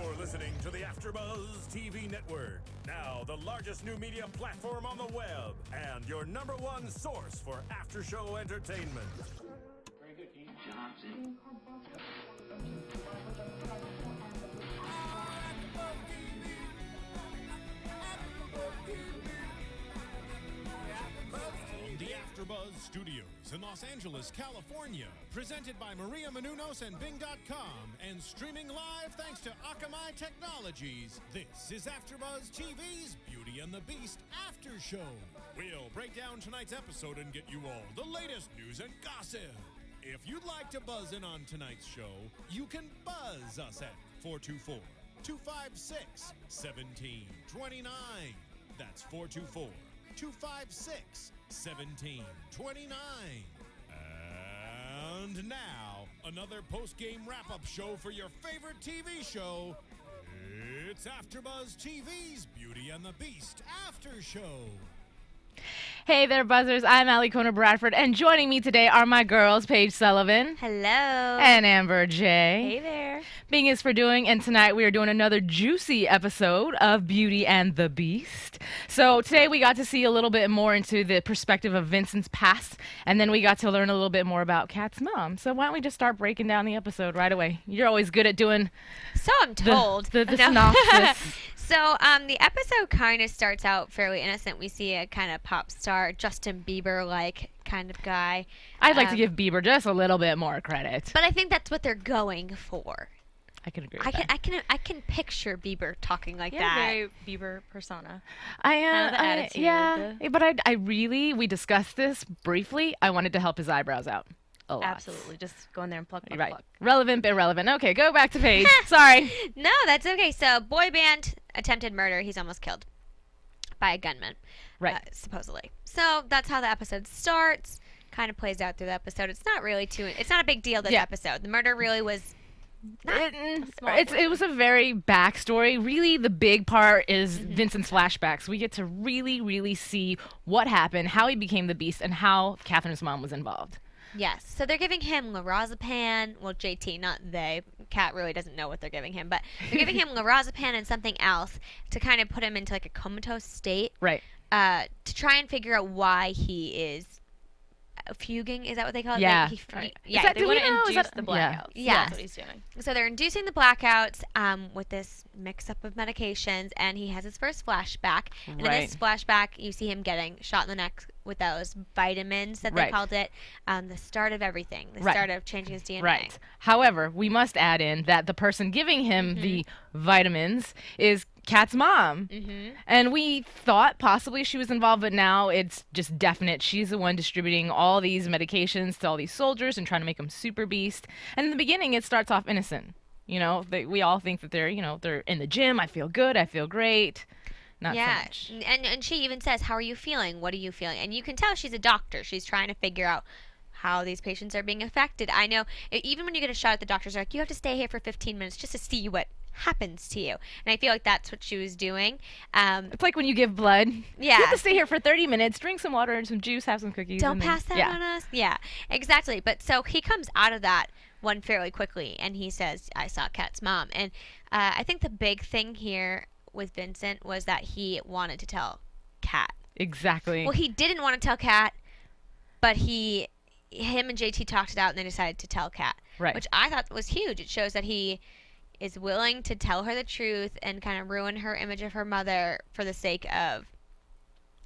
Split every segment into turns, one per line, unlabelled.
You're listening to the AFTERBUZZ TV Network, now the largest new media platform on the web, and your #1 source for after-show entertainment.
Very good, Dean Johnson.
From the AFTERBUZZ Studios in Los Angeles, California, presented by Maria Menounos and Bing.com, and streaming live thanks to Akamai Technologies, this is AFTERBUZZ TV's Beauty and the Beast After Show. We'll break down tonight's episode and get you all the latest news and gossip. If you'd like to buzz in on tonight's show, you can buzz us at 424-256-1729. That's 424-256-1729. And now, another post-game wrap-up show for your favorite TV show. It's AFTERBUZZ TV's Beauty and the Beast After Show.
Hey there, buzzers. I'm Alikona Bradford, and joining me today are my girls, Paige Sullivan.
Hello.
And Amber J.
Hey there.
Bing is for doing, and tonight we are doing another juicy episode of Beauty and the Beast. So today we got to see a little bit more into the perspective of Vincent's past, and then we got to learn a little bit more about Kat's mom. So why don't we just start breaking down the episode right away? You're always good at doing
So I'm told.
the synopsis.
So the episode kind of starts out fairly innocent. We see a kind of pop star, Justin Bieber-like kind of guy.
I'd like to give Bieber just a little bit more credit.
But I think that's what they're going for.
I can agree with that.
I can picture Bieber talking like
Yeah,
that.
very Bieber persona.
I am.
Kind of the attitude,
Yeah, but I really, we discussed this briefly. I wanted to help his eyebrows out a lot.
Absolutely. Just go in there and pluck, pluck,
Right.
pluck.
Relevant, but irrelevant. Okay, go back to Paige. Sorry.
No, that's okay. So boy band attempted murder. He's almost killed by a gunman.
Right.
Supposedly. So that's how the episode starts. Kind of plays out through the episode. It's not really it's not a big deal this episode. The murder really was
It was a very backstory. Really, the big part is Vincent's flashbacks. We get to really, really see what happened, how he became the Beast, and how Catherine's mom was involved.
Yes. So they're giving him lorazepam. Well, JT, not they. Kat really doesn't know what they're giving him, but they're giving him lorazepam and something else to kind of put him into like a comatose state.
Right.
To try and figure out why he is fuging. Is that what they call it?
Yeah.
Right.
Yeah.
They want to induce the blackouts.
Yeah.
That's what he's doing.
So they're inducing the blackouts with this mix-up of medications, and he has his first flashback. And in this flashback, you see him getting shot in the neck with those vitamins that they called it. The start of everything. The start of changing his DNA.
Right. However, we must add in that the person giving him the vitamins is Kat's mom. And we thought possibly she was involved, but now it's just definite. She's the one distributing all these medications to all these soldiers and trying to make them super beast. And in the beginning, it starts off innocent. You know, we all think that they're in the gym. I feel good. I feel great. Not so much.
And she even says, "How are you feeling? What are you feeling?" And you can tell she's a doctor. She's trying to figure out how these patients are being affected. I know, even when you get a shot at the doctors, are like, you have to stay here for 15 minutes just to see what happens to you. And I feel like that's what she was doing.
It's like when you give blood.
Yeah.
You have to stay here for 30 minutes, drink some water and some juice, have some cookies.
Don't pass that on us. Yeah, exactly. But so he comes out of that one fairly quickly, and he says, "I saw Kat's mom." And I think the big thing here with Vincent was that he wanted to tell Kat.
Exactly.
Well, he didn't want to tell Kat, but him and JT talked it out, and they decided to tell Kat.
Right.
Which I thought was huge. It shows that he is willing to tell her the truth and kind of ruin her image of her mother for the sake of,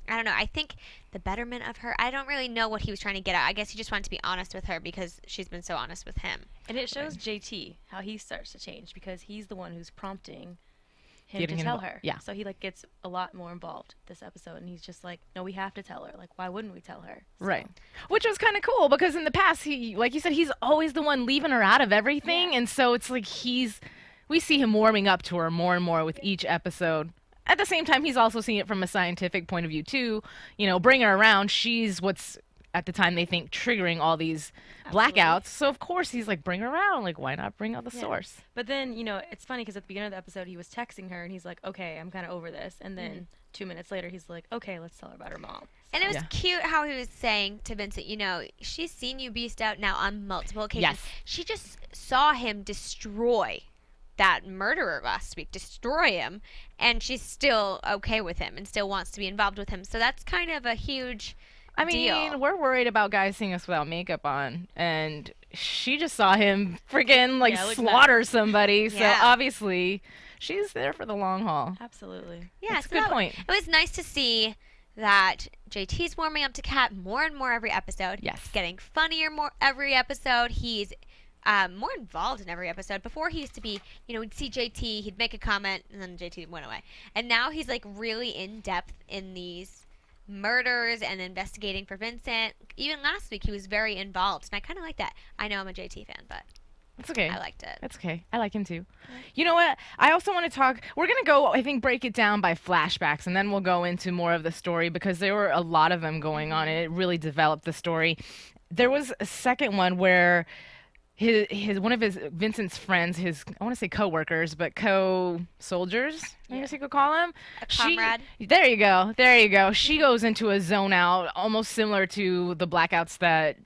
I don't know, I think the betterment of her. I don't really know what he was trying to get at. I guess he just wanted to be honest with her because she's been so honest with him.
And it shows JT how he starts to change because he's the one who's prompting him
Getting
to tell
involved.
her.
Yeah.
So he gets a lot more involved this episode, and he's just like, no, we have to tell her. Like, why wouldn't we tell her? So.
Right. Which was kind of cool because in the past, he, like you said, he's always the one leaving her out of everything. And so it's like we see him warming up to her more and more with each episode. At the same time, he's also seeing it from a scientific point of view too. Bring her around. She's what's at the time they think triggering all these blackouts. So of course he's like, bring her around. Like, why not bring out the source?
But then, it's funny because at the beginning of the episode, he was texting her and he's like, okay, I'm kind of over this. And then 2 minutes later, he's like, okay, let's tell her about her mom.
And it was cute how he was saying to Vincent, she's seen you beast out now on multiple occasions.
Yes.
She just saw him destroy that murderer last week, destroy him, and she's still okay with him and still wants to be involved with him. So that's kind of a huge deal.
We're worried about guys seeing us without makeup on, and she just saw him freaking like slaughter somebody. So obviously, she's there for the long haul.
Absolutely.
Yeah,
that's a good point.
It was nice to see that JT's warming up to Kat more and more every episode.
Yes.
Getting funnier more every episode. He's more involved in every episode. Before he used to be, we'd see JT, he'd make a comment, and then JT went away. And now he's like really in depth in these murders and investigating for Vincent. Even last week he was very involved, and I kind of like that. I know I'm a JT fan, but
it's okay.
I liked it.
That's okay. I like him too. You know what? I also want to talk. We're going to go, I think, break it down by flashbacks, and then we'll go into more of the story because there were a lot of them going on, and it really developed the story. There was a second one where one of Vincent's friends, I want to say co-workers, but co-soldiers, I guess you could call him.
A comrade.
There you go. She goes into a zone out, almost similar to the blackouts that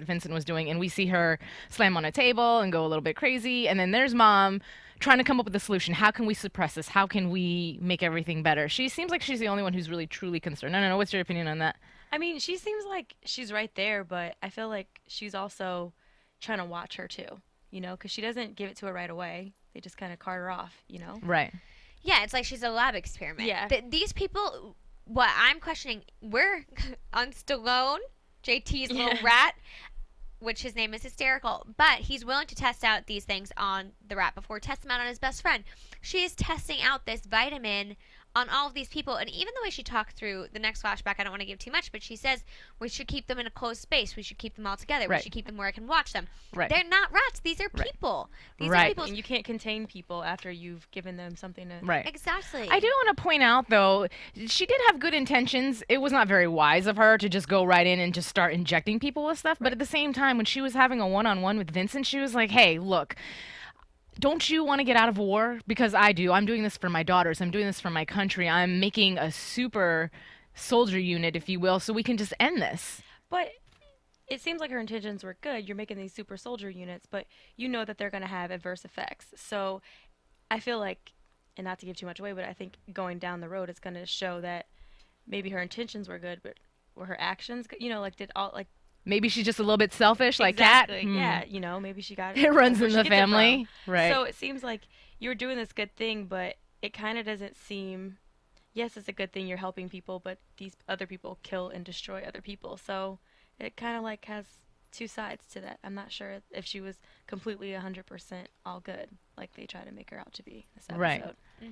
Vincent was doing, and we see her slam on a table and go a little bit crazy, and then there's Mom trying to come up with a solution. How can we suppress this? How can we make everything better? She seems like she's the only one who's really truly concerned. I don't know. What's your opinion on that?
I mean, she seems like she's right there, but I feel like she's also trying to watch her too, because she doesn't give it to her right away. They just kind of cart her off,
Right.
Yeah, it's like she's a lab experiment.
Yeah.
These people, what I'm questioning, we're on Stallone, JT's little rat, which his name is hysterical, but he's willing to test out these things on the rat before testing them out on his best friend. She is testing out this vitamin on all of these people, and even the way she talked through the next flashback, I don't want to give too much, but she says we should keep them in a closed space. We should keep them all together.
Right.
We should keep them where I can watch them.
Right.
They're not rats. These are people. These are people.
And you can't contain people after you've given them something to...
Right.
Exactly.
I do want to point out, though, she did have good intentions. It was not very wise of her to just go right in and just start injecting people with stuff. But at the same time, when she was having a one-on-one with Vincent, she was like, hey, look, don't you want to get out of war? Because I do. I'm doing this for my daughters. I'm doing this for my country. I'm making a super soldier unit, if you will, so we can just end this.
But it seems like her intentions were good. You're making these super soldier units, but you know that they're going to have adverse effects. So I feel like, and not to give too much away, but I think going down the road, it's going to show that maybe her intentions were good, but were her actions,
Maybe she's just a little bit selfish, like Kat.
Yeah, maybe she got it.
It runs in
Where'd
the
she get that
family.
from?
Right.
So it seems like you're doing this good thing, but it kind of doesn't seem, yes, it's a good thing you're helping people, but these other people kill and destroy other people. So it kind of like has two sides to that. I'm not sure if she was completely 100% all good, like they try to make her out to be this episode.
Right.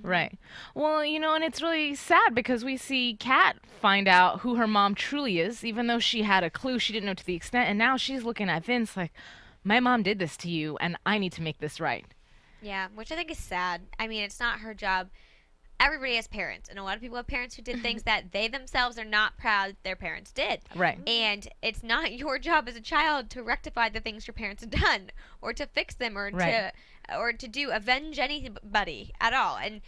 Right. Well, and it's really sad because we see Kat find out who her mom truly is, even though she had a clue, she didn't know to the extent, and now she's looking at Vince like, my mom did this to you, and I need to make this right.
Yeah, which I think is sad. I mean, it's not her job. Everybody has parents, and a lot of people have parents who did things that they themselves are not proud their parents did.
Right.
And it's not your job as a child to rectify the things your parents have done, or to fix them, or to avenge anybody at all. And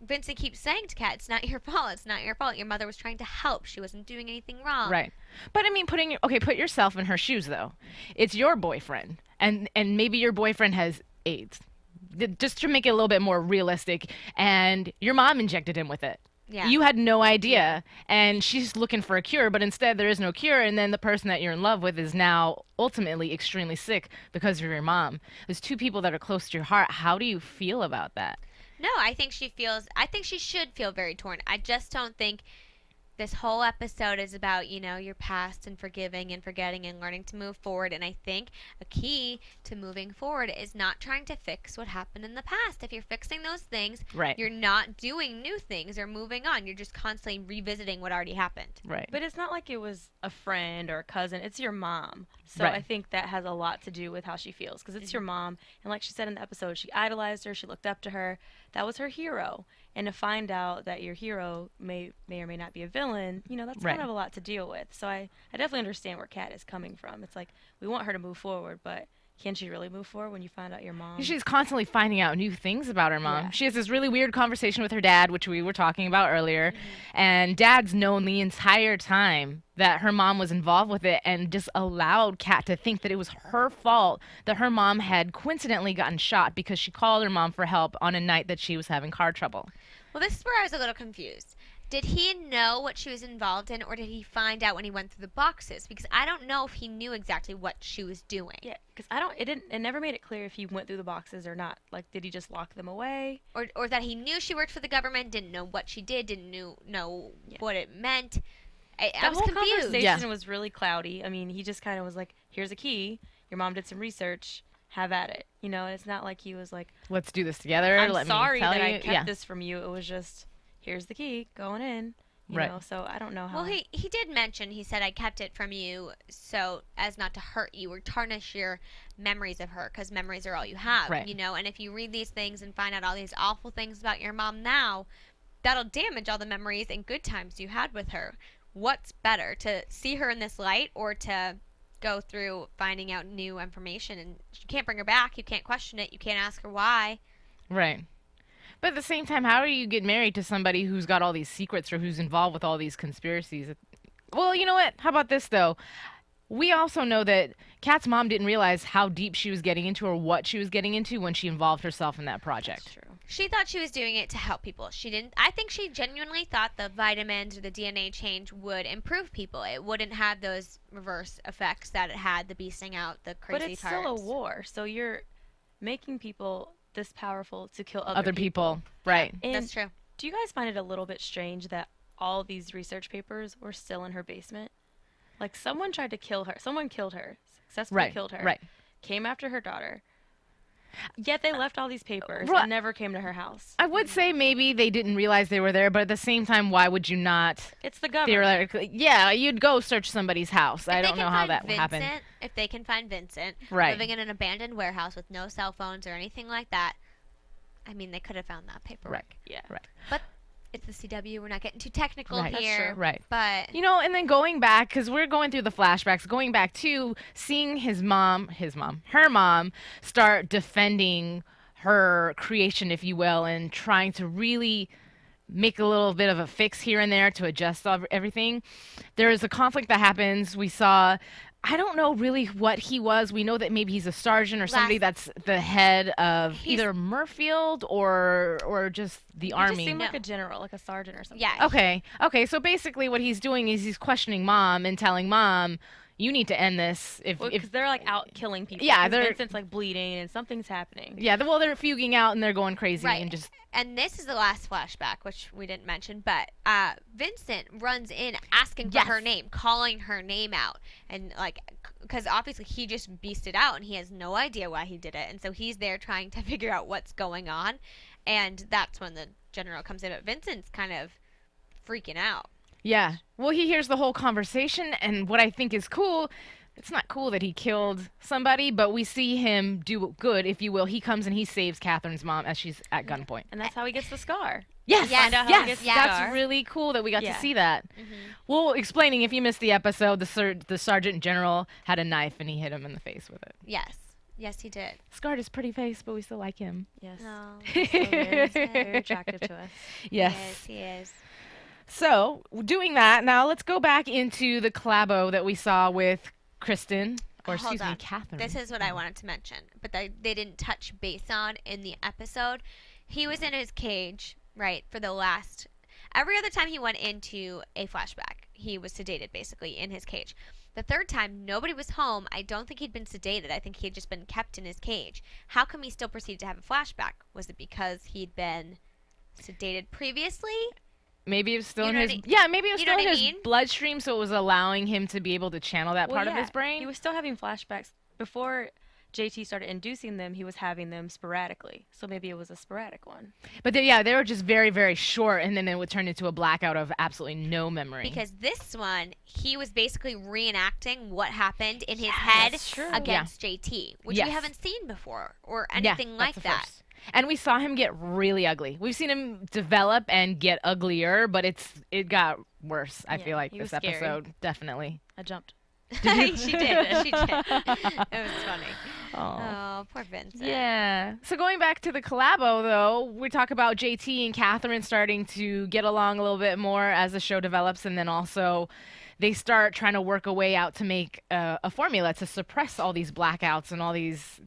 Vincent keeps saying to Kat, it's not your fault. It's not your fault. Your mother was trying to help. She wasn't doing anything wrong.
Right. But I mean, put yourself in her shoes, though. It's your boyfriend, and maybe your boyfriend has AIDS. Just to make it a little bit more realistic, and your mom injected him with it.
Yeah.
You had no idea, and she's looking for a cure, but instead there is no cure, and then the person that you're in love with is now ultimately extremely sick because of your mom. There's two people that are close to your heart. How do you feel about that?
No, I think she should feel very torn. I just don't think this whole episode is about, your past and forgiving and forgetting and learning to move forward. And I think a key to moving forward is not trying to fix what happened in the past. If you're fixing those things,
right,
you're not doing new things or moving on. You're just constantly revisiting what already happened.
Right.
But it's not like it was a friend or a cousin. It's your mom. So
right.
I think that has a lot to do with how she feels, because it's your mom. And like she said in the episode, she idolized her. She looked up to her. That was her hero. And to find out that your hero may or may not be a villain, that's
right.
kind of a lot to deal with. So I definitely understand where Kat is coming from. It's like we want her to move forward, but can she really move forward when you find out your mom?
She's constantly finding out new things about her mom.
Yeah.
She has this really weird conversation with her dad, which we were talking about earlier. And Dad's known the entire time that her mom was involved with it and just allowed Kat to think that it was her fault that her mom had coincidentally gotten shot because she called her mom for help on a night that she was having car trouble.
Well, this is where I was a little confused. Did he know what she was involved in, or did he find out when he went through the boxes? Because I don't know if he knew exactly what she was doing.
Yeah, because it never made it clear if he went through the boxes or not. Like, did he just lock them away?
Or that he knew she worked for the government, didn't know what she did, didn't know what it meant. I was
The whole
confused.
conversation was really cloudy. I mean, he just kind of was like, here's a key. Your mom did some research. Have at it. You know, and it's not like he was like,
Let's do this together.
I'm
Let
sorry
me tell
that
you.
I kept this from you. It was just, here's the key, going in. You
Right.
know, so I don't know how.
Well, he did mention, he said, I kept it from you so as not to hurt you or tarnish your memories of her, because memories are all you have,
Right.
you know, and if you read these things and find out all these awful things about your mom now, that'll damage all the memories and good times you had with her. What's better, to see her in this light or to go through finding out new information? And you can't bring her back, you can't question it, you can't ask her why.
Right. But at the same time, how do you get married to somebody who's got all these secrets or who's involved with all these conspiracies? Well, you know what? How about this, though? We also know that Kat's mom didn't realize how deep she was getting into or what she was getting into when she involved herself in that project.
That's true.
She thought she was doing it to help people. She didn't. I think she genuinely thought the vitamins or the DNA change would improve people. It wouldn't have those reverse effects that it had, the beasting out, the crazy
But it's
parts.
still a war, so you're making people this powerful to kill
Other people. Right.
And
That's true.
do you guys find it a little bit strange that all these research papers were still in her basement? Like, someone tried to kill her. Someone killed her. Successfully
Right.
killed her.
Right.
Came after her daughter. Yet they left all these papers
Right.
and never came to her house.
I would say maybe they didn't realize they were there, but at the same time, why would you not?
It's the government.
Theoretically, yeah, you'd go search somebody's house. I
If they
don't
can
know how
find
that
Vincent,
happened.
If they can find Vincent
Right.
living in an abandoned warehouse with no cell phones or anything like that, I mean, they could have found that paperwork.
Right.
Yeah.
Right.
But it's the CW. We're not getting too technical
Right. That's
here.
true.
Right.
But
You know, and then going back, because we're going through the flashbacks, going back to seeing her mom, start defending her creation, if you will, and trying to really make a little bit of a fix here and there to adjust everything. There is a conflict that happens. We saw, I don't know really what he was. We know that maybe he's a sergeant or somebody that's the head of either Murfield or just the
He
army.
just seemed like a general, like a sergeant or something.
yeah,
Okay. So basically, what he's doing is he's questioning mom and telling mom, "You need to end this."
Because they're like out killing people.
Yeah,
'Cause
they're-
Vincent's like bleeding and something's happening.
Yeah, well, they're fuging out and they're going crazy
Right.
and just
And this is the last flashback, which we didn't mention, but Vincent runs in asking for
Yes.
her name, calling her name out, and like, because obviously he just beasted out and he has no idea why he did it, and so he's there trying to figure out what's going on, and that's when the general comes in. But Vincent's kind of freaking out.
yeah. Well, he hears the whole conversation, and what I think is cool. It's not cool that he killed somebody, but we see him do good, if you will. He comes and he saves Catherine's mom as she's at gunpoint.
And that's how he gets the scar.
Yes,
Yes,
Find out how he
yes,
gets the
that's
scar.
really cool that we got
Yeah.
to see that. Well, explaining, if you missed the episode, the sergeant general had a knife and he hit him in the face with it.
Yes, he did.
Scarred his pretty face, but we still like him.
Yes.
No.
Very attractive to us.
Yes.
He is.
So, doing that, now let's go back into the collabo that we saw with Kristen, or
Hold
excuse me,
on.
Catherine.
This is what I wanted to mention, but they didn't touch base on in the episode. He was in his cage, right, for the last... Every other time he went into a flashback, he was sedated, basically, in his cage. The third time, nobody was home. I don't think he'd been sedated. I think he had just been kept in his cage. How come he still proceeded to have a flashback? Was it because he'd been sedated previously?
Maybe it was still
You
in
know
his...
what I-
Yeah, maybe it was
you know
still in
what I
his
mean?
bloodstream, so it was allowing him to be able to channel that
Well,
part of
yeah,
his brain.
He was still having flashbacks. Before JT started inducing them, he was having them sporadically. So maybe it was a sporadic one.
But they were just very, very short, and then it would turn into a blackout of absolutely no memory.
Because this one, he was basically reenacting what happened in his head
that's true.
against JT, which
Yes.
we haven't seen before or
Yeah,
anything like
that's the
that.
first. And we saw him get really ugly. We've seen him develop and get uglier, but it got worse, I
Yeah,
feel like,
he
this
was scary.
episode. Definitely.
I jumped.
She did. She did. It was funny. Oh, poor Vincent.
Yeah. So going back to the collabo, though, we talk about JT and Catherine starting to get along a little bit more as the show develops, and then also they start trying to work a way out to make a formula to suppress all these blackouts and all these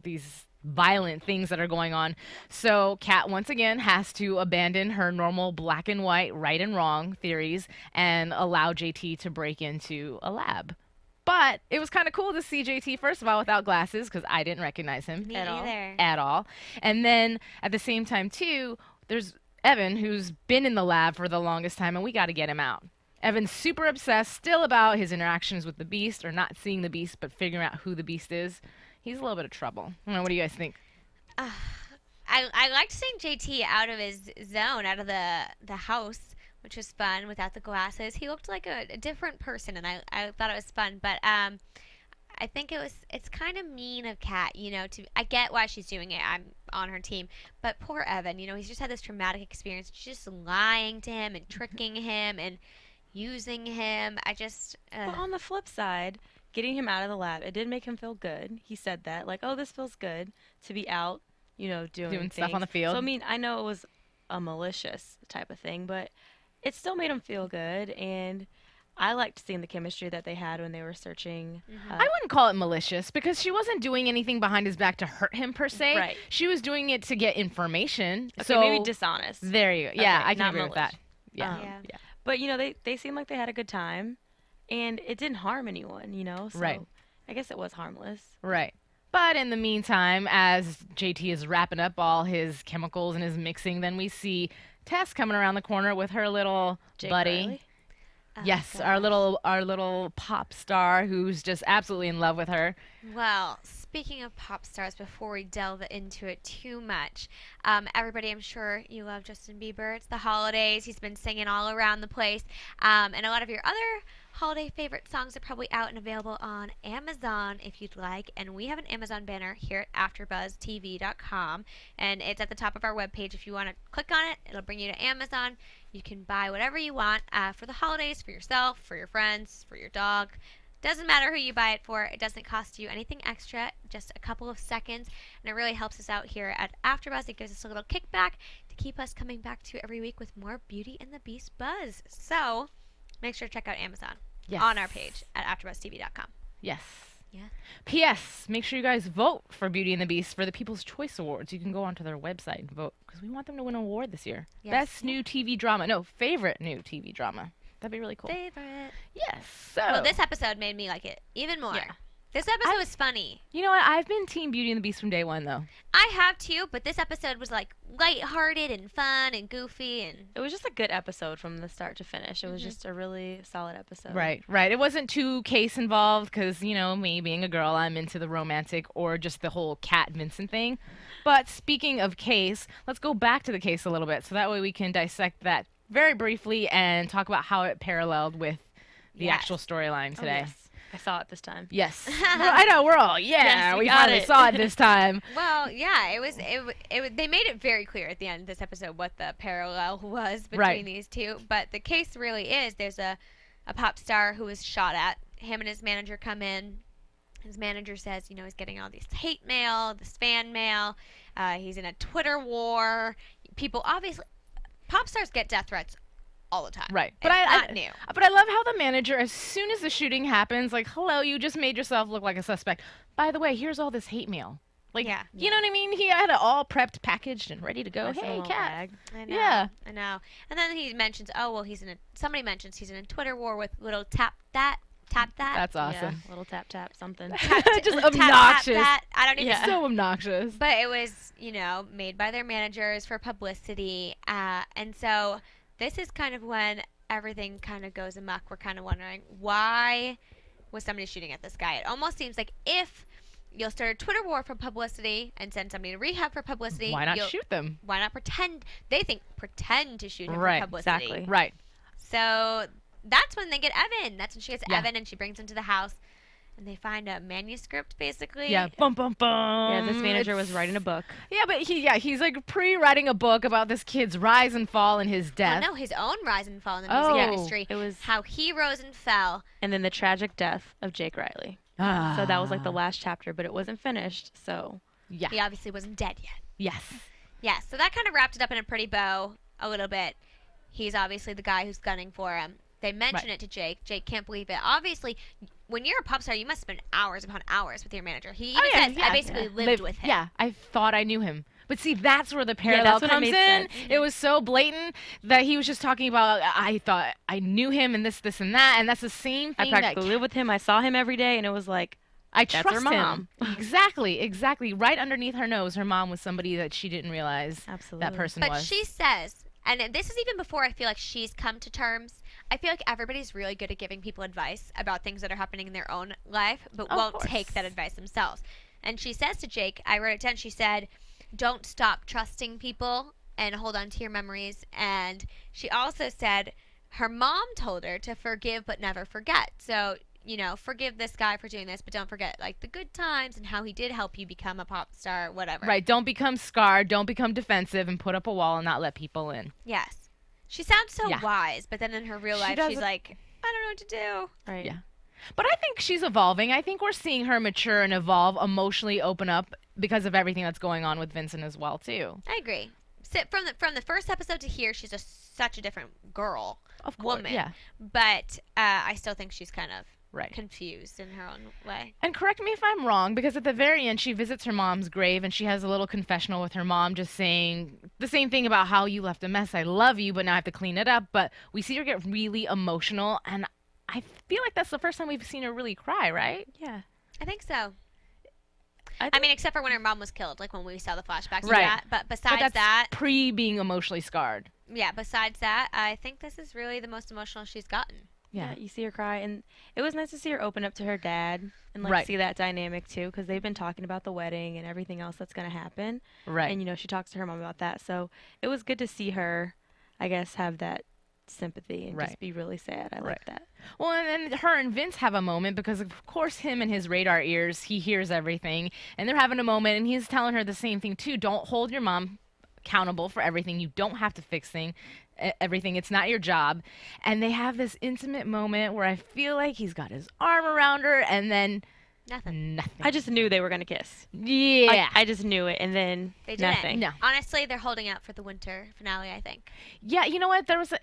violent things that are going on. So Kat once again has to abandon her normal black and white right and wrong theories and allow JT to break into a lab. But it was kind of cool to see JT, first of all, without glasses, because I didn't recognize him
Me
at
either.
all. And then at the same time, too, there's Evan, who's been in the lab for the longest time, and we got to get him out. Evan's super obsessed still about his interactions with the Beast, or not seeing the Beast, but figuring out who the Beast is. He's a little bit of trouble. I don't know, what do you guys think?
I liked seeing JT out of his zone, out of the house, which was fun without the glasses. He looked like a different person, and I thought it was fun. But I think it's kind of mean of Kat, I get why she's doing it. I'm on her team. But poor Evan, he's just had this traumatic experience. She's just lying to him and tricking him and using him.
But on the flip side, getting him out of the lab, it did make him feel good. He said that, like, oh, this feels good to be out, doing
stuff on the field.
So, I mean, I know it was a malicious type of thing, but it still made him feel good, and I liked seeing the chemistry that they had when they were searching.
I wouldn't call it malicious because she wasn't doing anything behind his back to hurt him per se.
Right.
She was doing it to get information.
Okay,
so
maybe dishonest.
There you go. Yeah,
Okay,
I can
not
agree with that.
malicious.
Yeah.
Yeah.
But, they seemed like they had a good time, and it didn't harm anyone, So
Right.
I guess it was harmless.
Right. But in the meantime, as JT is wrapping up all his chemicals and his mixing, then we see Tess coming around the corner with her little
Jake
buddy.
Riley?
Oh,
Yes,
gosh.
our little pop star who's just absolutely in love with her.
Well, speaking of pop stars, before we delve into it too much, everybody, I'm sure you love Justin Bieber. It's the holidays. He's been singing all around the place. And a lot of your other holiday favorite songs are probably out and available on Amazon if you'd like. And we have an Amazon banner here at AFTERBUZZTV.com. And it's at the top of our webpage. If you want to click on it, it'll bring you to Amazon. You can buy whatever you want for the holidays, for yourself, for your friends, for your dog. Doesn't matter who you buy it for. It doesn't cost you anything extra, just a couple of seconds, and it really helps us out here at AfterBuzz. It gives us a little kickback to keep us coming back to you every week with more Beauty and the Beast buzz. So make sure to check out Amazon on our page at AfterBuzzTV.com.
Yes.
Yeah.
P.S. Make sure you guys vote for Beauty and the Beast for the People's Choice Awards. You can go onto their website and vote because we want them to win an award this year.
Yes.
Best new TV drama. No, favorite new TV drama. That'd be really cool.
Favorite.
Yes. So,
Well, this episode made me like it even more.
Yeah.
This episode was funny.
you know what? I've been Team Beauty and the Beast from day one, though.
I have too, but this episode was like lighthearted and fun and goofy and
It was just a good episode from the start to finish. It was just a really solid episode.
Right. It wasn't too case involved because, me being a girl, I'm into the romantic or just the whole Cat Vincent thing. But speaking of case, let's go back to the case a little bit so that way we can dissect that very briefly and talk about how it paralleled with the
Yes.
actual storyline
Oh,
today.
yes. I saw it this time.
Yes. Well, I know, we're all,
Yes, we
we
got
finally
it.
saw it this time.
Well, yeah, it was. They made it very clear at the end of this episode what the parallel was between
Right.
these two. But the case really is there's a pop star who was shot at. Him and his manager come in. His manager says, he's getting all this hate mail, this fan mail. He's in a Twitter war. People obviously, pop stars get death threats all the time.
Right.
It's not new.
But I love how the manager, as soon as the shooting happens, like, hello, you just made yourself look like a suspect. By the way, here's all this hate mail. Like,
Yeah.
you know what I mean? He had it all prepped, packaged, and ready to go.
Nice
Hey,
little
Cat.
bag.
I know.
Yeah.
I know. And then he mentions, somebody mentions he's in a Twitter war with little tap that.
That's awesome.
Yeah, little tap tap something.
Just
Tap,
obnoxious.
that. I don't even.
Yeah.
So obnoxious.
But it was, made by their managers for publicity. And so this is kind of when everything kind of goes amok. We're kind of wondering, why was somebody shooting at this guy? It almost seems like if you'll start a Twitter war for publicity and send somebody to rehab for publicity,
Why not shoot them?
why not pretend? They think pretend to shoot him
Right,
for publicity.
exactly.
Right.
So that's when they get Evan. That's when she gets
Yeah.
Evan and she brings him to the house. And they find a manuscript, basically.
Yeah. Bum, bum, bum.
Yeah, this manager was writing a book.
Yeah, but he's like pre-writing a book about this kid's rise and fall and his
Well,
death.
no, his own rise and fall in the music
Oh.
industry.
It was-
how he rose and fell.
And then the tragic death of Jake Riley. So that was like the last chapter, but it wasn't finished. So
Yeah.
He obviously wasn't dead yet.
Yes.
Yeah, so that kind of wrapped it up in a pretty bow a little bit. He's obviously the guy who's gunning for him. They mention it to Jake. Jake can't believe it. Obviously, when you're a pop star, you must spend hours upon hours with your manager. He even says, I basically lived with him.
Yeah, I thought I knew him. But see, that's where the parallel
that's when it
comes
made
in.
sense.
It was so blatant that he was just talking about, I thought I knew him and this, and that. And that's the same
I
thing
practically lived with him. I saw him every day, and it was like,
I
that's
trust
her mom.
him. Exactly. Right underneath her nose, her mom was somebody that she didn't realize
Absolutely.
that person
But
was.
she says, and this is even before I feel like she's come to terms. I feel like everybody's really good at giving people advice about things that are happening in their own life, but
Of
won't
course.
take that advice themselves. And she says to Jake, I wrote it down, she said, don't stop trusting people and hold on to your memories. And she also said her mom told her to forgive but never forget. So, forgive this guy for doing this, but don't forget like the good times and how he did help you become a pop star, whatever.
Right, don't become scarred, don't become defensive, and put up a wall and not let people in.
Yes. She sounds so
Yeah.
wise, but then in her real
She
life, she's
doesn't-
like, I don't know what to do.
right.
Yeah. But I think she's evolving. I think we're seeing her mature and evolve, emotionally open up because of everything that's going on with Vincent as well, too.
I agree. So from the first episode to here, she's such a different girl,
Of course,
woman.
yeah.
But I still think she's kind of
Right.
confused in her own way.
And correct me if I'm wrong, because at the very end, she visits her mom's grave and she has a little confessional with her mom just saying the same thing about how you left a mess. I love you, but now I have to clean it up. But we see her get really emotional, and I feel like that's the first time we've seen her really cry, right?
Yeah.
I think so.
I
I mean, except for when her mom was killed, like when we saw the flashbacks of
Right.
that. But
But
besides
that's
that,
pre-being emotionally scarred.
yeah, besides that, I think this is really the most emotional she's gotten.
Yeah, you see her cry, and it was nice to see her open up to her dad and like
Right.
see that dynamic too, because they've been talking about the wedding and everything else that's gonna happen.
Right.
And she talks to her mom about that, so it was good to see her, I guess, have that sympathy and
Right.
just be really sad. I like that.
Well, and her and Vince have a moment because, of course, him and his radar ears, he hears everything. And they're having a moment, and he's telling her the same thing, too. Don't hold your mom accountable for everything. You don't have to fix everything. It's not your job. And they have this intimate moment where I feel like he's got his arm around her, and then
Nothing.
I just knew they were gonna kiss.
Yeah.
I just knew it, and then
They didn't.
nothing.
No.
Honestly, they're holding out for the winter finale, I think.
Yeah, you know what? There was an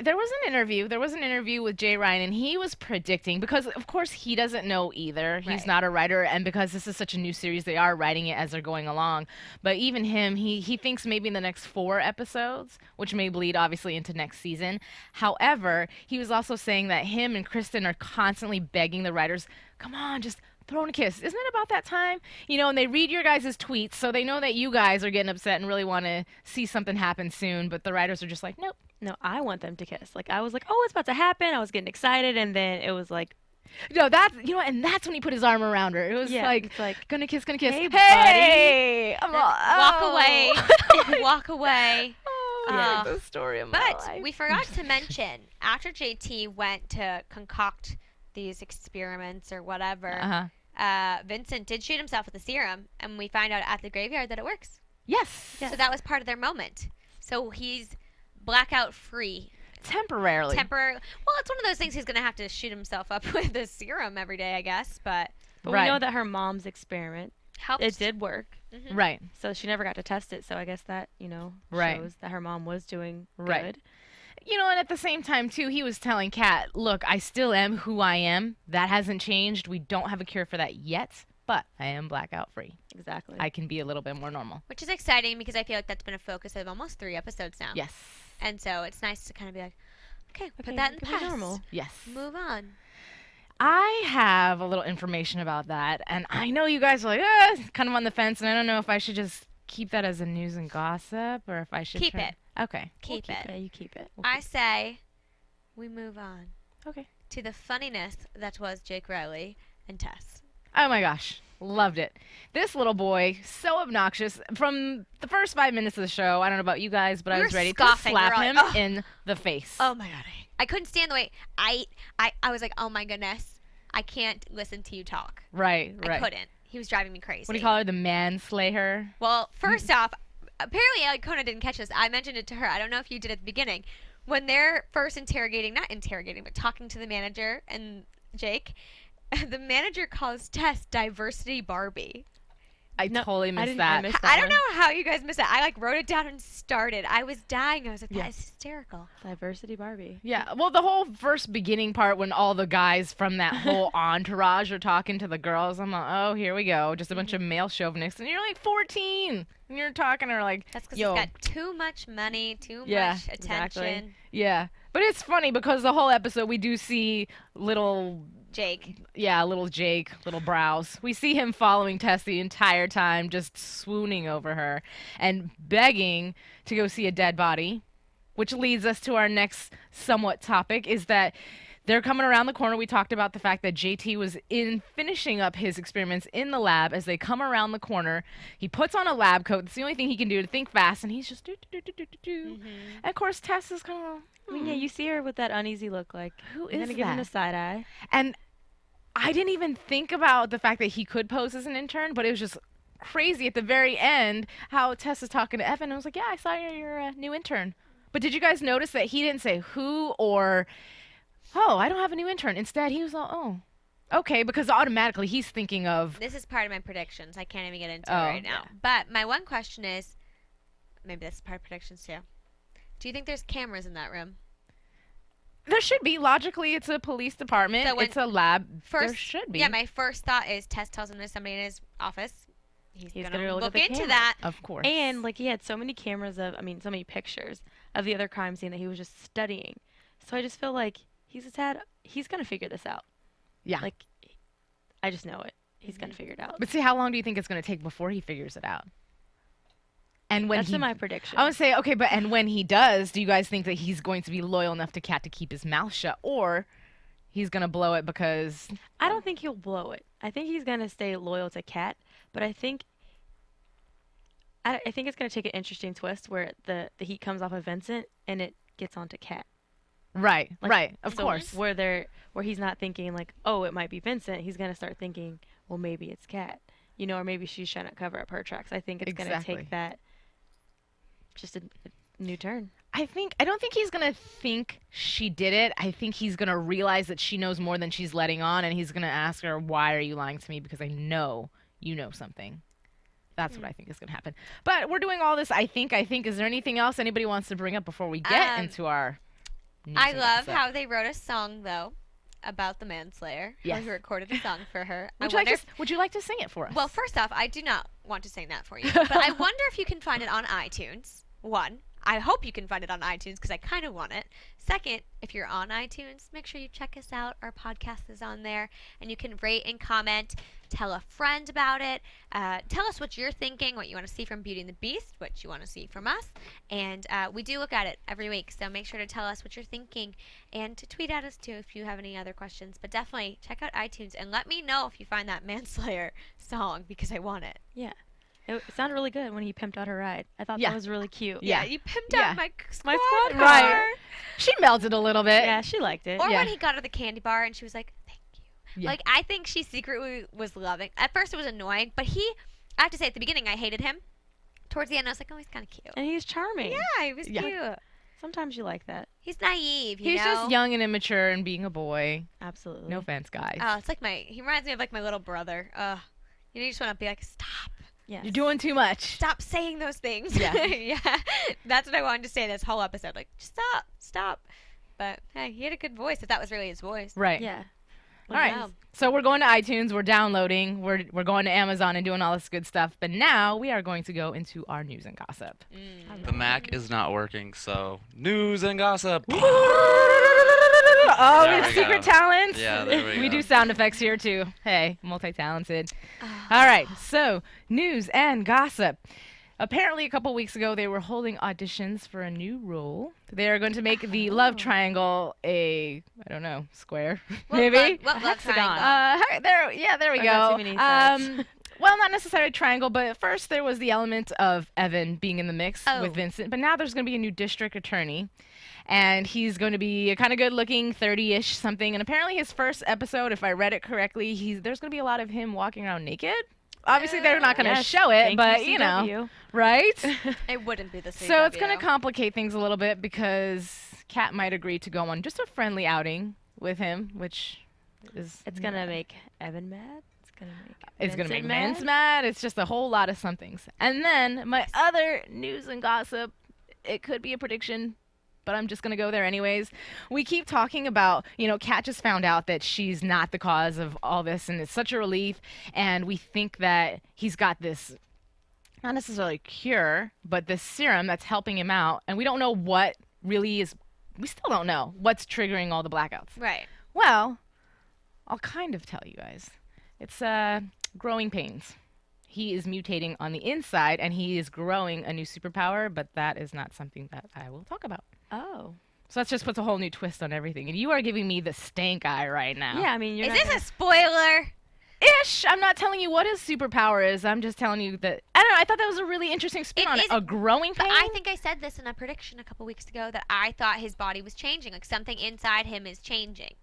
interview with Jay Ryan, and he was predicting, because of course he doesn't know either. He's
Right.
not a writer, and because this is such a new series, they are writing it as they're going along. But even him, he thinks maybe in the next 4 episodes, which may bleed obviously into next season. However, he was also saying that him and Kristen are constantly begging the writers, come on, just throw in a kiss. Isn't it about that time? And they read your guys' tweets, so they know that you guys are getting upset and really want to see something happen soon, but the writers are just like, nope.
No, I want them to kiss. Like I was like, oh, it's about to happen. I was getting excited, and then it was like,
No, and that's when he put his arm around her. It was
yeah,
like,
it's like,
gonna kiss.
Hey,
Hey, I'm all,
Walk
oh.
away. Walk away.
Oh,
Yeah.
the story of my
But
life.
we forgot to mention, after JT went to concoct these experiments or whatever,
Uh-huh.
Vincent did shoot himself with the serum, and we find out at the graveyard that it works.
Yes.
So that was part of their moment. So he's blackout free.
Temporarily.
Temporarily. Well, it's one of those things he's going to have to shoot himself up with the serum every day, I guess. But
but
Right.
we know that her mom's experiment,
helps.
it did work.
Right.
So she never got to test it. So I guess that,
Right.
shows that her mom was doing
Right.
good.
And at the same time, too, he was telling Kat, look, I still am who I am. That hasn't changed. We don't have a cure for that yet, but I am blackout free.
Exactly.
I can be a little bit more normal.
Which is exciting because I feel like that's been a focus of almost 3 episodes now.
Yes.
And so it's nice to kind of be like, okay, put
Okay,
that in the
can be
past.
normal.
Yes.
Move on.
I have a little information about that, and I know you guys are like, kind of on the fence, and I don't know if I should just keep that as a news and gossip, or if I should
Keep
try-
it.
Okay.
Keep it.
Yeah, you keep it.
I say we move on
Okay.
to the funniness that was Jake Riley and Tess.
Oh my gosh. Loved it. This little boy, so obnoxious. From the first 5 minutes of the show, I don't know about you guys, but I
We
was
were
ready
scoffing.
to slap
We were
him
like, "Ugh."
in the face.
Oh my god. I couldn't stand the way I was like, oh my goodness. I can't listen to you talk.
Right.
I couldn't. He was driving me crazy.
What do you call her? The manslayer?
Well, first off, apparently Alikona didn't catch this. I mentioned it to her. I don't know if you did at the beginning. When they're first not interrogating, but talking to the manager and Jake, the manager calls Tess Diversity Barbie.
I totally missed
I
that.
missed that
I don't
one.
know how you guys missed that. I like wrote it down and started. I was dying. I was like,
Yeah.
that is hysterical.
Diversity Barbie.
Yeah, well, the whole first beginning part when all the guys from that whole entourage are talking to the girls, I'm like, oh, here we go, just a bunch of male chauvinists, and you're like 14, and you're talking to her like,
That's because
yo,
he's got too much money, too
Yeah,
much attention.
exactly.
yeah. But it's funny because the whole episode we do see little
Jake.
little Jake, little Brows. We see him following Tess the entire time, just swooning over her and begging to go see a dead body, which leads us to our next somewhat topic, is that they're coming around the corner. We talked about the fact that JT was in finishing up his experiments in the lab. As they come around the corner, he puts on a lab coat. It's the only thing he can do to think fast, and he's just do. And of course, Tess is kind of,
I mean, yeah, you see her with that uneasy look, like,
who
you're
is
gonna give him
that?
a side eye.
And I didn't even think about the fact that he could pose as an intern, but it was just crazy at the very end how Tess is talking to Evan. I was like, yeah, I saw you're a new intern. But did you guys notice that he didn't say who or, oh, I don't have a new intern. Instead, he was like, oh, okay, because automatically he's thinking of,
This is part of my predictions. I can't even get into
Oh,
it right now. But my one question is, maybe this is part of predictions too. Do you think there's cameras in that room?
there should be. Logically, it's a police department.
So when-
It's a lab. There
First,
should be.
Yeah, my first thought is Tess tells him there's somebody in his office. He's
He's
gonna
gonna look
look
at the
into
camera.
that.
Of course.
And, like, he had so many cameras of, I mean, so many pictures of the other crime scene that he was just studying. So I just feel like he's gonna figure this out.
Yeah.
Like, I just know it. He's gonna figure it out.
But see, how long do you think it's going to take before he figures it out? And when
That's
he
my prediction.
I would say, okay, but and when he does, do you guys think that he's going to be loyal enough to Kat to keep his mouth shut, or he's gonna blow it because
I don't think he'll blow it. I think he's gonna stay loyal to Kat, but I think it's gonna take an interesting twist where the heat comes off of Vincent and it gets onto Kat.
right,
Like,
right, of
so
course,
where he's not thinking like, oh, it might be Vincent. He's gonna start thinking, well, maybe it's Kat, or maybe she's trying to cover up her tracks. I think it's gonna
Exactly.
take that just a new turn.
I don't think he's gonna think she did it. I think he's gonna realize that she knows more than she's letting on, and he's gonna ask her, "Why are you lying to me? Because I know you know something." That's what I think is gonna happen. But we're doing all this. I think. Is there anything else anybody wants to bring up before we get into our? News
I
and
love
gossip?
how they wrote a song though about the manslayer.
Yes.
How he recorded a song for her.
Would you like to sing it for us?
Well, first off, I do not want to sing that for you, but I wonder if you can find it on iTunes. One, I hope you can find it on iTunes because I kind of want it. Second, if you're on iTunes, make sure you check us out. Our podcast is on there, and you can rate and comment. Tell a friend about it. Tell us what you're thinking, what you want to see from Beauty and the Beast, what you want to see from us. And we do look at it every week, so make sure to tell us what you're thinking and to tweet at us too if you have any other questions. But definitely check out iTunes and let me know if you find that Manslayer song because I want it.
Yeah. It sounded really good when he pimped out her ride. I thought
Yeah.
that was really cute.
Yeah.
You pimped
Yeah.
out my
My
squad
squad
Right.
car.
She melted a little bit.
Yeah, she liked it.
Or
Yeah.
when he got her the candy bar and she was like, thank you.
Yeah.
Like, I think she secretly was loving. At first it was annoying, but I have to say, at the beginning I hated him. Towards the end I was like, oh, he's kind of cute.
And he's charming.
Yeah, he was
Yeah.
cute.
Sometimes you like that.
He's naive, you
He's
know?
just young and immature and being a boy.
Absolutely.
No offense, guys.
Oh, it's like he reminds me of like my little brother. You just want to be like, stop.
Yes.
You're doing too much.
Stop saying those things.
Yeah.
Yeah. That's what I wanted to say this whole episode. Like, just stop. But hey, he had a good voice if that was really his voice.
Right.
Yeah.
All right.
Wow.
So we're going to iTunes. We're downloading. We're going to Amazon and doing all this good stuff. But now we are going to go into our news and gossip.
The Mac is not working, so news and gossip.
Oh,
There
it's
we
secret
go.
talents.
Yeah, there we
We
go.
do sound effects here too. Hey, multi-talented. All right. So news and gossip. Apparently, a couple weeks ago, they were holding auditions for a new role. They are going to make the love triangle a, I don't know, square, maybe.
What love
hexagon.
triangle?
There we
I got
go.
too many sides.
Well, not necessarily triangle, but first there was the element of Evan being in the mix
Oh.
with Vincent. But now there's going to be a new district attorney, and he's going to be a kind of good-looking, 30-ish something. And apparently, his first episode, if I read it correctly, there's going to be a lot of him walking around naked. Obviously, they're not going to
Yes,
show it,
thank
but
you,
know,
CW.
right?
It wouldn't be the same.
So it's going to complicate things a little bit because Kat might agree to go on just a friendly outing with him, which
It's gonna make Evan mad.
It's gonna make
Vincent
Vince mad. It's just a whole lot of somethings. And then my other news and gossip, it could be a prediction, but I'm just gonna go there anyways. We keep talking about, Kat just found out that she's not the cause of all this, and it's such a relief. And we think that he's got this, not necessarily cure, but this serum that's helping him out, and we don't know what really is. We still don't know what's triggering all the blackouts.
Right.
Well, I'll kind of tell you guys. It's growing pains. He is mutating on the inside, and he is growing a new superpower, but that is not something that I will talk about.
Oh.
So that just puts a whole new twist on everything. And you are giving me the stank eye right now.
Yeah, I mean,
Is this a spoiler?
Ish! I'm not telling you what his superpower is. I'm just telling you that... I don't know. I thought that was a really interesting spin on it. A growing pain?
But I think I said this in a prediction a couple weeks ago that I thought his body was changing. Like something inside him is changing.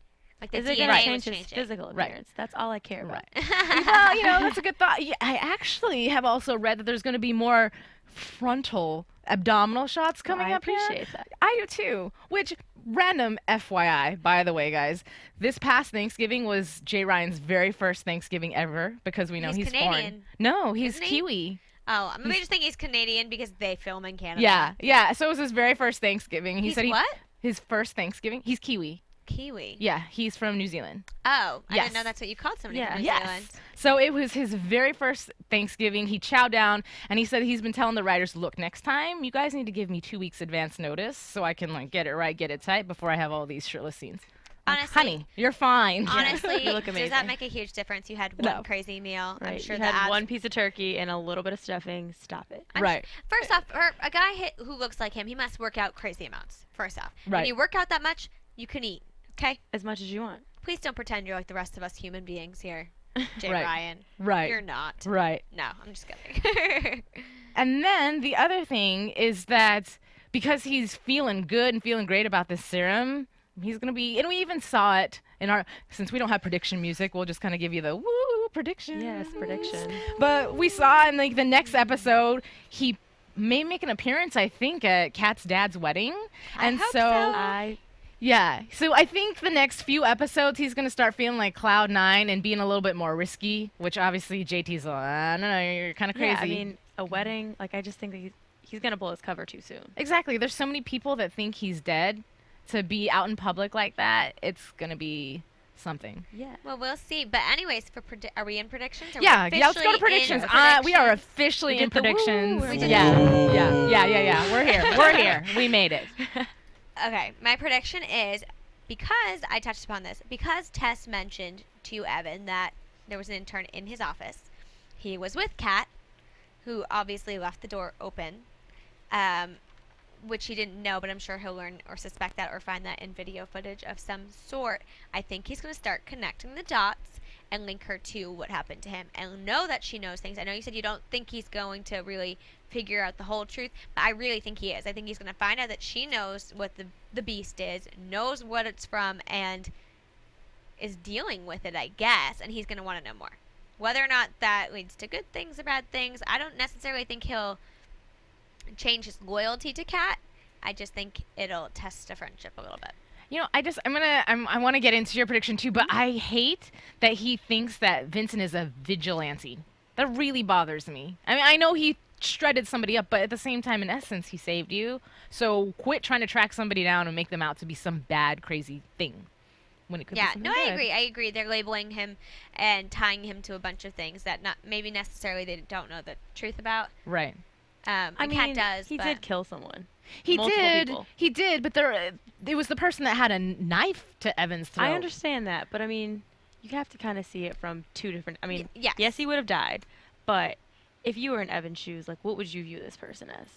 Like the
Is it
DNA
gonna
was
change his
changing.
physical appearance? That's all I care about.
Well, that's a good thought. Yeah, I actually have also read that there's going to be more frontal abdominal shots coming up here.
I appreciate that.
I do too. Which, random FYI, by the way, guys, this past Thanksgiving was Jay Ryan's very first Thanksgiving ever because we know he's
Canadian.
foreign. No, he's
Isn't he?
Kiwi.
Oh, maybe I just think he's Canadian because they film in Canada.
Yeah. So it was his very first Thanksgiving. He
He's
said
what?
his first Thanksgiving. He's Kiwi.
Kiwi.
Yeah, he's from New Zealand.
Oh, I
Yes.
didn't know that's what you called somebody
Yeah.
from New
Yes.
Zealand.
So it was his very first Thanksgiving. He chowed down, and he said he's been telling the writers, look, next time you guys need to give me 2 weeks advance notice so I can get it right, get it tight before I have all these shirtless scenes.
Honestly,
Honey, you're fine.
Honestly,
You look
does
amazing.
that make a huge difference? You had one
No.
crazy meal.
Right.
I'm sure
you
that
had
adds.
one piece of turkey and a little bit of stuffing. Stop it.
Right.
First off, a guy who looks like him, he must work out crazy amounts. First off, when
Right.
you work out that much, you can eat. Okay.
As much as you want.
Please don't pretend you're like the rest of us human beings here, Jay
Right.
Ryan.
Right.
You're not.
Right.
No, I'm just kidding.
And then the other thing is that because he's feeling good and feeling great about this serum, he's going to be, and we even saw it in our, since we don't have prediction music, we'll just kind of give you the woo prediction.
Yes, prediction.
But we saw in the next episode, he may make an appearance, I think, at Kat's dad's wedding. And
hope
so,
I
yeah. So I think the next few episodes, he's going to start feeling like Cloud 9 and being a little bit more risky, which obviously JT's like, I don't know, you're kind of crazy.
Yeah, I mean, a wedding, I just think that he's going to blow his cover too soon.
Exactly. There's so many people that think he's dead. To be out in public like that, it's going to be something.
Yeah.
Well, we'll see. But anyways, are we in predictions? Or
Yeah,
we're
let's go to
officially
predictions.
in
We are officially
We
in
did the woo.
predictions.
We
did
Yeah. We're here. We're here. We made it.
Okay, my prediction is because I touched upon this, because Tess mentioned to Evan that there was an intern in his office. He was with Kat, who obviously left the door open, which he didn't know, but I'm sure he'll learn or suspect that or find that in video footage of some sort. I think he's going to start connecting the dots and link her to what happened to him and know that she knows things. I know you said you don't think he's going to really figure out the whole truth, but I really think he is. I think he's going to find out that she knows what the beast is, knows what it's from, and is dealing with it, I guess, and he's going to want to know more. Whether or not that leads to good things or bad things, I don't necessarily think he'll change his loyalty to Kat. I just think it'll test a friendship a little bit.
I want to get into your prediction too, but I hate that he thinks that Vincent is a vigilante. That really bothers me. I mean, I know he shredded somebody up, but at the same time, in essence, he saved you. So quit trying to track somebody down and make them out to be some bad, crazy thing. When it could be something
I
good.
agree. They're labeling him and tying him to a bunch of things that not maybe necessarily they don't know the truth about.
Right.
Kat does.
He
but
did kill someone.
He
Multiple
did.
people.
He did, but it was the person that had a knife to Evan's throat.
I understand that, but I mean, you have to kind of see it from two different. I mean,
yes.
yes, he would have died, but if you were in Evan's shoes, what would you view this person as?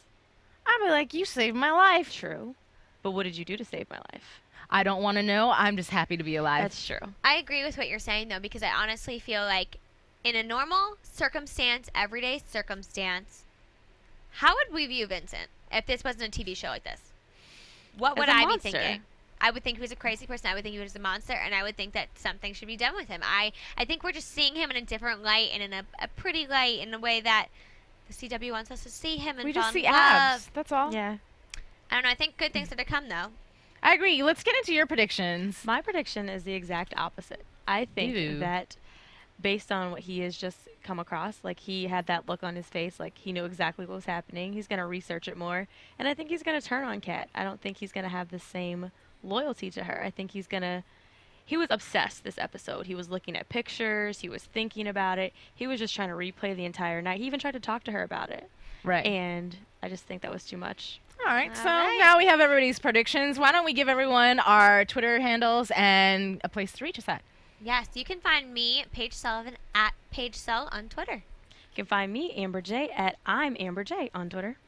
I'd be like, you saved my life.
True, but what did you do to save my life?
I don't want to know. I'm just happy to be alive.
That's true.
I agree with what you're saying though, because I honestly feel like in a normal circumstance, everyday circumstance, how would we view Vincent if this wasn't a TV show like this? What would
As a
I be
monster.
thinking? I would think he was a crazy person. I would think he was a monster, and I would think that something should be done with him. I think we're just seeing him in a different light and in a pretty light in a way that the CW wants us to see him and
we
fall
just
in
see
love.
abs. That's all.
Yeah.
I don't know. I think good things are to come though.
I agree. Let's get into your predictions.
My prediction is the exact opposite. I think
Ew.
that based on what he has just come across, like he had that look on his face, like he knew exactly what was happening. He's going to research it more. And I think he's going to turn on Kat. I don't think he's going to have the same loyalty to her. I think he's going to. He was obsessed this episode. He was looking at pictures. He was thinking about it. He was just trying to replay the entire night. He even tried to talk to her about it.
Right.
And I just think that was too much.
All right, so
right.
now we have everybody's predictions. Why don't we give everyone our Twitter handles and a place to reach us at?
Yes, you can find me, Paige Sullivan, at Paige Sull on Twitter.
You can find me, Amber J, at I'm Amber J on Twitter.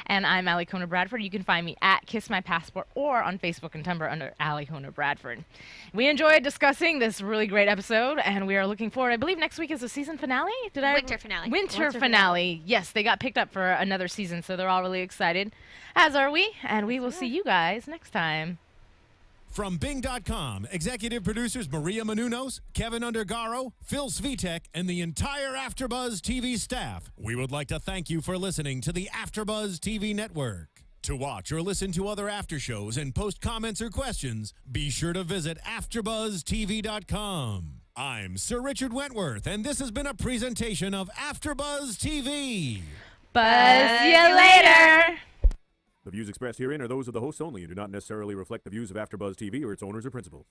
And I'm Alikona Bradford. You can find me at Kiss My Passport or on Facebook and Tumblr under Alikona Bradford. We enjoyed discussing this really great episode, and we are looking forward. I believe next week is the season finale.
Winter finale.
Winter finale. Yes, they got picked up for another season, so they're all really excited, as are we. And we will see you guys next time.
From Bing.com, executive producers Maria Menounos, Kevin Undergaro, Phil Svitek, and the entire AfterBuzz TV staff, we would like to thank you for listening to the AfterBuzz TV network. To watch or listen to other after shows and post comments or questions, be sure to visit AfterBuzzTV.com. I'm Sir Richard Wentworth, and this has been a presentation of AfterBuzz TV.
Buzz you later.
The views expressed herein are those of the hosts only and do not necessarily reflect the views of AfterBuzz TV or its owners or principals.